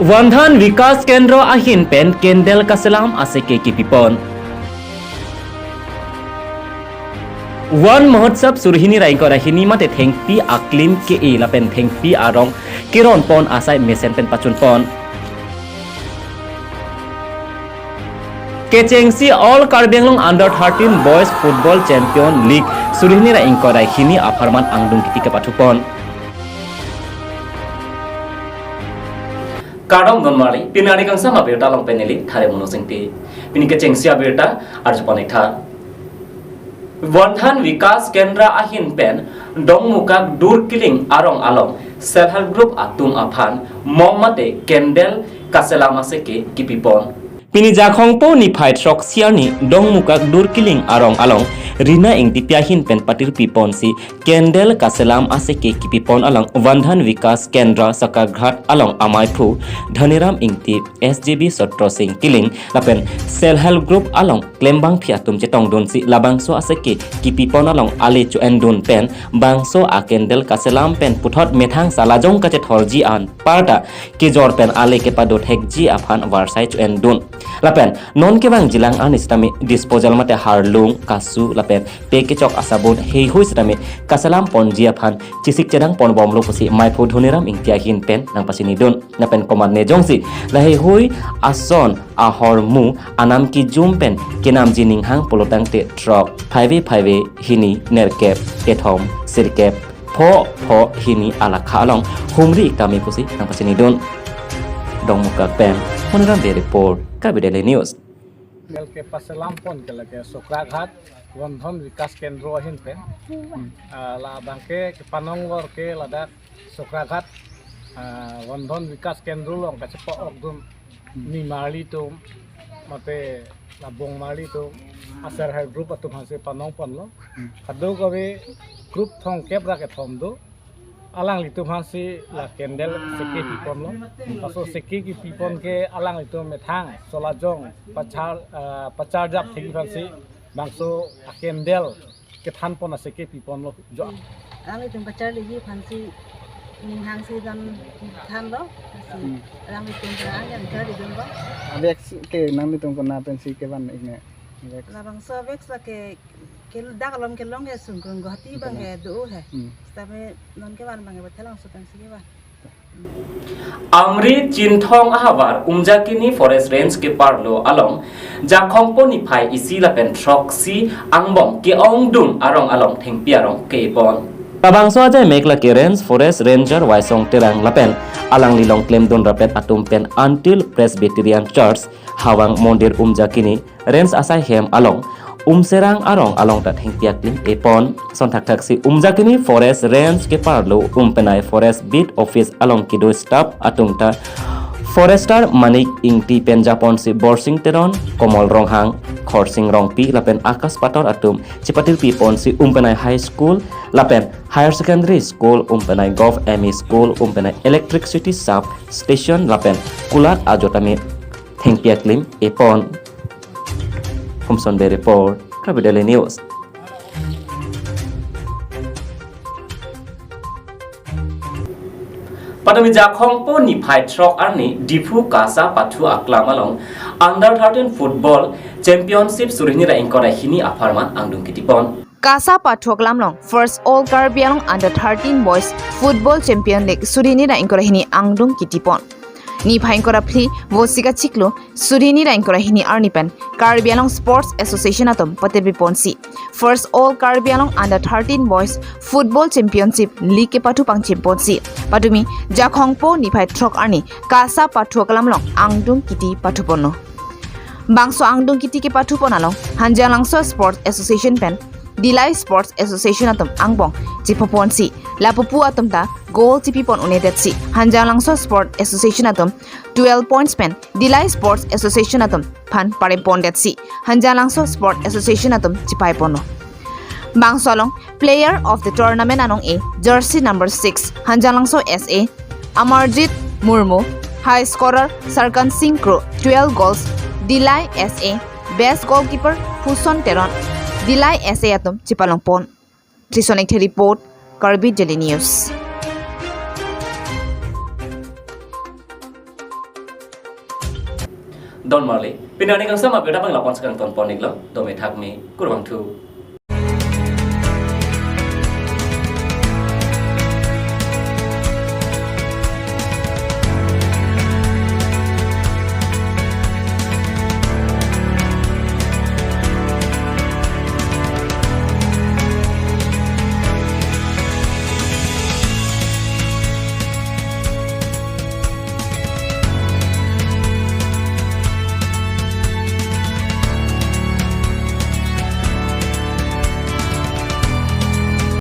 Wandhan Vikas Kendro ahin pen Kendel Kaselam aseke kipipon. Wan Mahotsab surhini raikora hini mate thengpi aklim ke la pen thengpi arong kiron pon asai mesen pen pachun pon. Kechengsi All Karbi Anglong Under 13 Boys Football Champion League surhini raikora hini aparman angdung kiti ke patupon. Kadang gonmari pinari kang sama berita long peneli thare monosengti pini kechengsi berita arjupanek tha. Wandhan Vikas Kendra ahin pen dong mukak dur kiling arong along self help group atum aphan momate Kendel Kaselam aseke kipipon. Pini jakhongpo ni phai trok siani dong mukak dur kiling arong along Rina ing tipiahin pen patir pipon si Kendel Kaselam aseke kipipon along Wandhan Vikas Kendra Sakaghat along Amaipu Dhaniram ing tip SJB Sotro Sing Kiling lapen self help group along Klembang Phiatum chetong don si labangso aseke kipipon along ale chu endun pen bangso a Kendel Kaselam pen puthot methang salajong ka chetholji an parta ke jor pen ale ke padot hekji aphan warsai chu endun lapen non ke bang jilang an istami disposal mate harlung kasu lapen pe ke chok asabun hei hui istami Kaselam pon jia phan chisik chedang pon bom lo pusi maipu dhuniram ing tia hin pen nang pasini don na pen koman ne jongsi la hei hui ason ahor mu anam ki jum pen kenam jining hang polotang te trok phaive hini nerkep ethom sirkep pho hini ala khalong humri kami pusi nang pasini don dong muka pen monram de report Kabidele News. के Kaselam pon ke lage Sokraghat Wandhan Vikas Kendro ahin pen la bangke ke panong lor ke ladak Sokraghat Wandhan Vikas Kendro long ka cepo okdum ni mali tu mate labong mali tu asar hai group atum hase panong pon lo kado gawe group thong kebra ke thom do alang litu hansi la Kendel seke pipon lo paso seke ki pipon ke alang litu methang solajong pachar jap thegi hansi bangso Kendel ke than pon seke pipon lo jo alang litu pachar legi hansi ning hansi dan than lo alang litu berang yang jadi dong ba Avex ke nang litu kena pensi ke ban igne la bangso avex la ke dak lom ke long ke sungkung gati bang ke do hai tapi non ke ban bang ke betelang sutang sigi ba Amri Jinthong Ahawar Umjakini Forest Range ke parlo along Jakhongpo ni phai isila pen troksi angbong ke ongdum arong along thengpi arong ke pon Pabangso aja mekla ke Range Forest Ranger Waisong Terang lapen alang lilong claim don rapet atum pen until Presbyterian Church Hawang Mondir Umjakini Range asai hem along Serang arong along tat hingpiak lim epon sontak taksi Jakini Forest Range ke parlo penai Forest Beat Office along kido staff atungta Forester Manik ingti pen Japon si Borsing Teron Komol Ronghang Khorsing Rongpi lapen Akas Pator atum cipatil pipon si penai High School lapen Higher Secondary School penai Golf ME School penai Electricity Sub Station lapen Kulat ajotami hingpiak lim epon Humson Bay Report, Kabidele News. Padami Jakhongpo ni phai trok arni Difu Kasa Pathu Aklam along Under 13 Football Championship surini ra ingkora hini aparman angdung kitipon. Kasa Pathu Aklam long First All Karbi Anglong Under 13 Boys Football Champion League surini ra ingkora hini angdung kitipon. Ni phaingkora phli vosika chiklo surini raingkora hini arnipan Karbi Anglong Sports Association atom patebi ponsi First All Karbi Anglong Under 13 Boys Football Championship League ke pathu pangchim ponsi patumi Jakhongpo ni phai trok arni Kasa Pathu Aklam long angdung kiti pathu ponno bangso angdung kiti ke pathu ponalong Hanjalangso Sports Association pen Dilai Sports Association atom angbong chipoponsi lapupu atom ta goal tipipon unedetsi Hanjalangso Sport Association atom 12 points pen Dilai Sports Association atom phan pare pondetsi Hanjalangso Sport Association atom chipai pono bangsolong player of the tournament anong a jersey number 6 Hanjalangso SA Amarjit Murmu high scorer Sarkan Singh Kro 12 goals Dilai SA best goalkeeper Fuson Teron Dilai SA atom chipalong pon Trisonik report Karbi Daily News don marley pinani kang sama beta bang lapon sekang ton ponik lo do me thak me kurwang thu